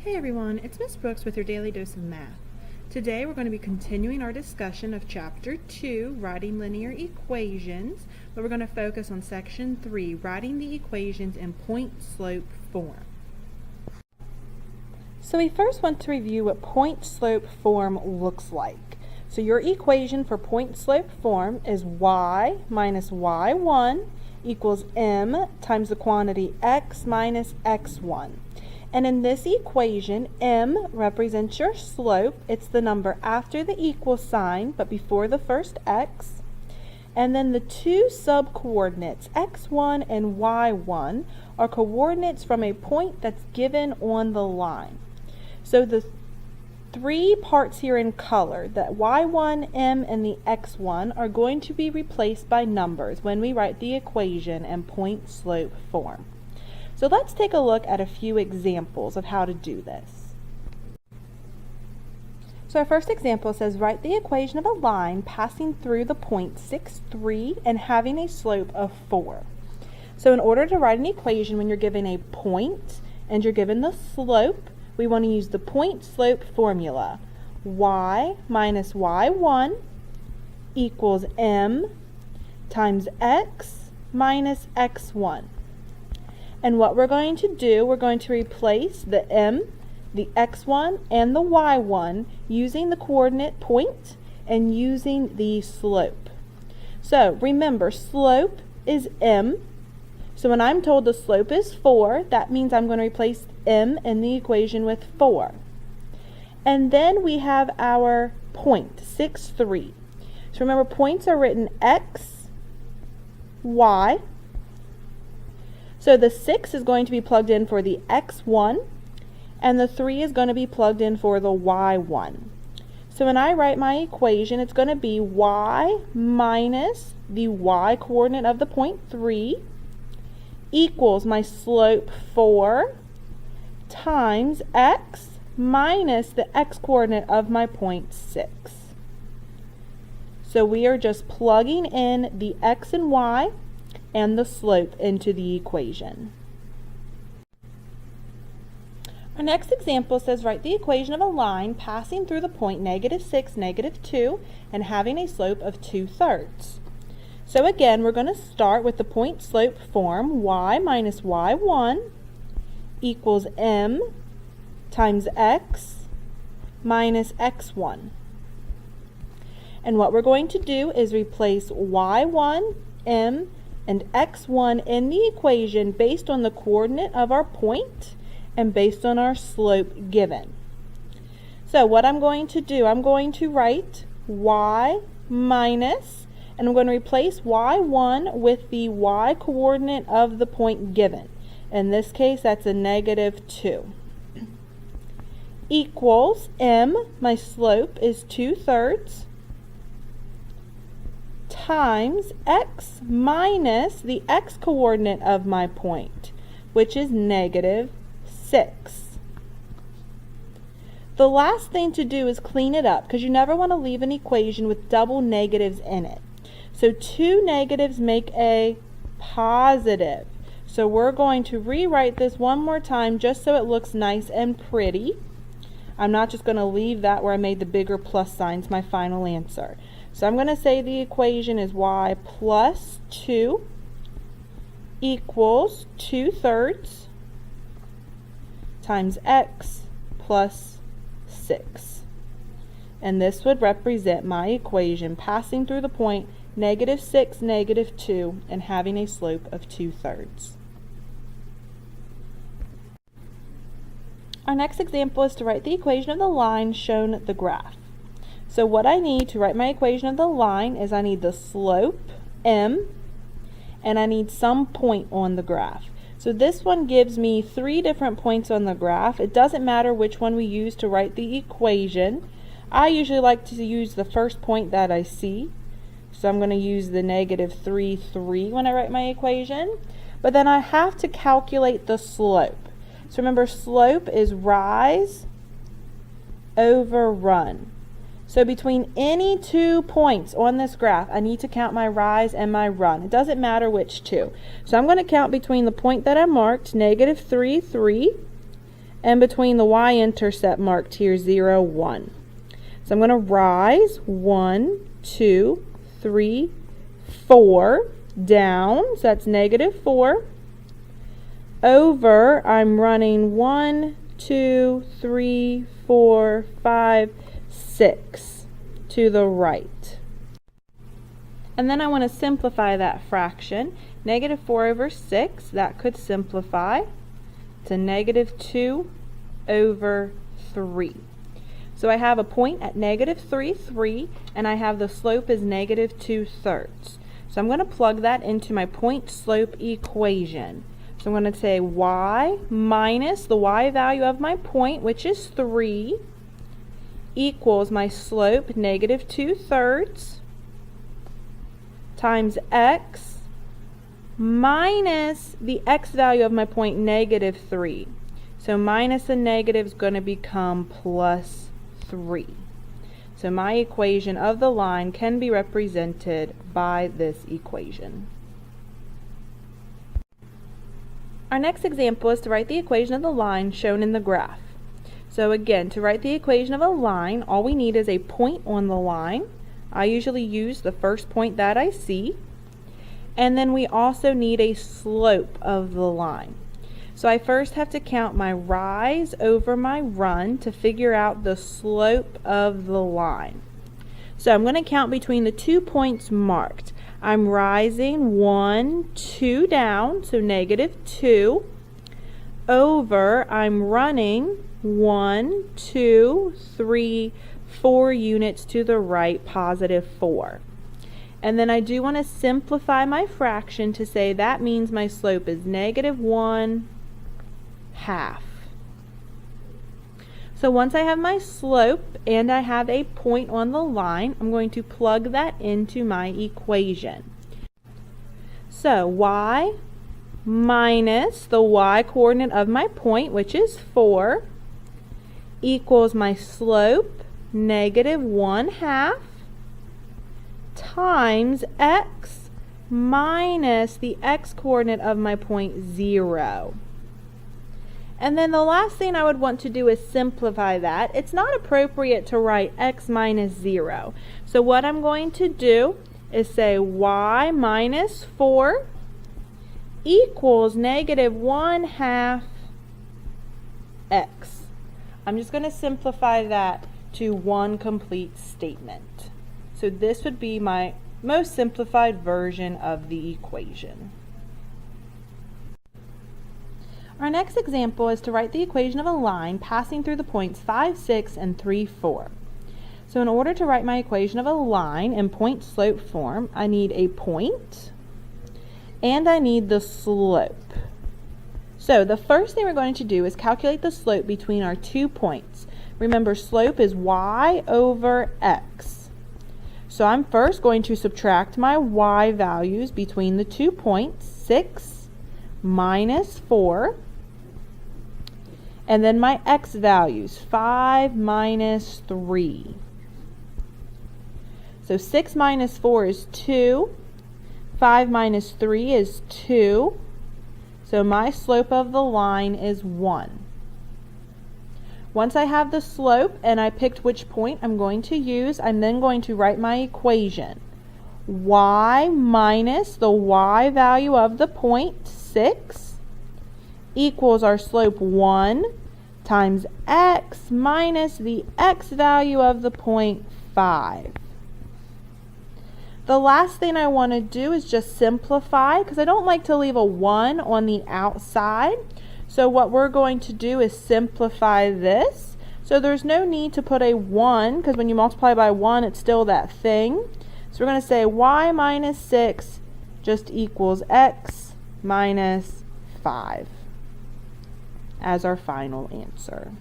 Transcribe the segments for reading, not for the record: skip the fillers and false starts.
Hey everyone, it's Miss Brooks with your Daily Dose of Math. Today we're going to be continuing our discussion of Chapter 2, Writing Linear Equations, but we're going to focus on Section 3, Writing the Equations in Point-Slope form. So we first want to review what point-slope form looks like. So your equation for point-slope form is y minus y1 equals m times the quantity x minus x1. And in this equation, m represents your slope. It's the number after the equal sign, but before the first x. And then the two sub-coordinates, x1 and y1, are coordinates from a point that's given on the line. So the three parts here in color, that y1, m, and the x1, are going to be replaced by numbers when we write the equation in point-slope form. So let's take a look at a few examples of how to do this. So our first example says write the equation of a line passing through the point 6, 3 and having a slope of 4. So in order to write an equation when you're given a point and you're given the slope, we want to use the point-slope formula. Y minus y1 equals m times x minus x1. And what we're going to do, we're going to replace the m, the x1, and the y1 using the coordinate point and using the slope. So remember, slope is m. So when I'm told the slope is 4, that means I'm going to replace m in the equation with 4. And then we have our point, 6, 3. So remember, points are written x, y. So the 6 is going to be plugged in for the x1, and the 3 is going to be plugged in for the y1. So when I write my equation, it's going to be y minus the y coordinate of the point 3 equals my slope 4 times x minus the x coordinate of my point 6. So we are just plugging in the x and y and the slope into the equation. Our next example says write the equation of a line passing through the point -6, -2 and having a slope of 2/3. So again, we're going to start with the point-slope form. Y minus y1 equals m times x minus x1. And what we're going to do is replace y1, m, and x1 in the equation based on the coordinate of our point and based on our slope given. So what I'm going to do, I'm going to write y minus, and I'm going to replace y1 with the y coordinate of the point given. In this case, that's a -2. Equals m, my slope is 2/3, times x minus the x coordinate of my point, which is -6. The last thing to do is clean it up, because you never want to leave an equation with double negatives in it. So two negatives make a positive. So we're going to rewrite this one more time just so it looks nice and pretty. I'm not just going to leave that where I made the bigger plus signs my final answer. So I'm going to say the equation is y plus 2 equals 2/3 times x plus 6. And this would represent my equation passing through the point -6, -2, and having a slope of 2/3. Our next example is to write the equation of the line shown the graph. So what I need to write my equation of the line is I need the slope, m, and I need some point on the graph. So this one gives me 3 different points on the graph. It doesn't matter which one we use to write the equation. I usually like to use the first point that I see. So I'm going to use the -3, 3 when I write my equation. But then I have to calculate the slope. So remember, slope is rise over run. So between any 2 points on this graph, I need to count my rise and my run. It doesn't matter which 2. So I'm going to count between the point that I marked, -3, 3, and between the y-intercept marked here, 0, 1. So I'm going to rise 1, 2, 3, 4, down, so that's -4, over, I'm running 1, 2, 3, 4, 5, 6 to the right. And then I want to simplify that fraction. -4 over 6, that could simplify to -2 over 3. So I have a point at -3, 3, and I have the slope is -2/3. So I'm going to plug that into my point slope equation. So I'm going to say y minus the y value of my point, which is 3, equals my slope -2/3 times x minus the x value of my point, -3. So minus the negative is going to become plus 3. So my equation of the line can be represented by this equation. Our next example is to write the equation of the line shown in the graph. So again, to write the equation of a line, all we need is a point on the line. I usually use the first point that I see. And then we also need a slope of the line. So I first have to count my rise over my run to figure out the slope of the line. So I'm going to count between the 2 points marked. I'm rising 1, 2 down, so -2, over, I'm running 1, 2, 3, 4 units to the right, +4. And then I do want to simplify my fraction to say that means my slope is -1/2. So once I have my slope and I have a point on the line, I'm going to plug that into my equation. So y minus the y coordinate of my point, which is 4, equals my slope, -1/2, times x minus the x coordinate of my point, 0. And then the last thing I would want to do is simplify that. It's not appropriate to write x minus 0. So what I'm going to do is say y minus 4 equals -1/2 x. I'm just going to simplify that to one complete statement. So this would be my most simplified version of the equation. Our next example is to write the equation of a line passing through the points 5, 6, and 3, 4. So in order to write my equation of a line in point slope form, I need a point and I need the slope. So the first thing we're going to do is calculate the slope between our 2 points. Remember, slope is y over x. So I'm first going to subtract my y values between the 2 points, 6 minus 4, and then my x values, 5 minus 3. So 6 minus 4 is 2, 5 minus 3 is 2, so my slope of the line is 1. Once I have the slope and I picked which point I'm going to use, I'm then going to write my equation. Y minus the y value of the point, 6, equals our slope 1 times x minus the x value of the point, 5. The last thing I want to do is just simplify, because I don't like to leave a 1 on the outside. So what we're going to do is simplify this. So there's no need to put a 1, because when you multiply by 1, it's still that thing. So we're going to say y minus 6 just equals x minus 5 as our final answer.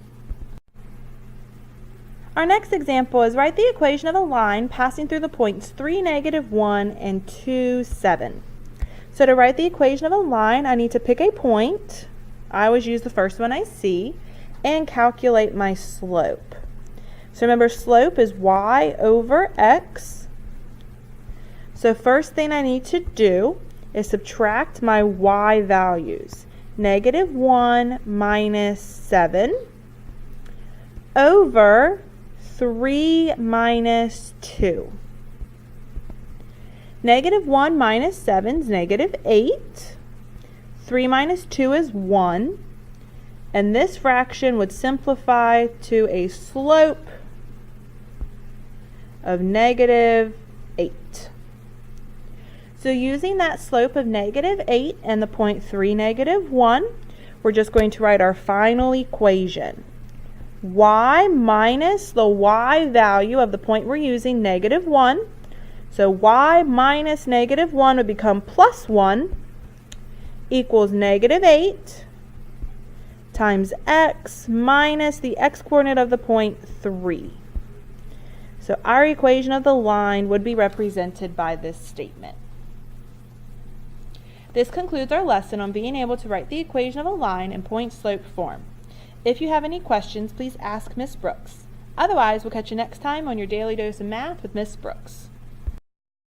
Our next example is write the equation of a line passing through the points 3, -1, and 2, 7. So to write the equation of a line, I need to pick a point. I always use the first one I see, and calculate my slope. So remember, slope is y over x. So first thing I need to do is subtract my y values. negative 1 minus 7 over 3 minus 2. Negative 1 minus 7 is negative 8. 3 minus 2 is 1. And this fraction would simplify to a slope of negative 8. So using that slope of negative 8 and the point 3, negative 1, we're just going to write our final equation. Y minus the y value of the point we're using, negative 1. So y minus negative 1 would become plus 1 equals negative 8 times x minus the x-coordinate of the point 3. So our equation of the line would be represented by this statement. This concludes our lesson on being able to write the equation of a line in point-slope form. If you have any questions, please ask Miss Brooks. Otherwise, we'll catch you next time on your Daily Dose of Math with Miss Brooks.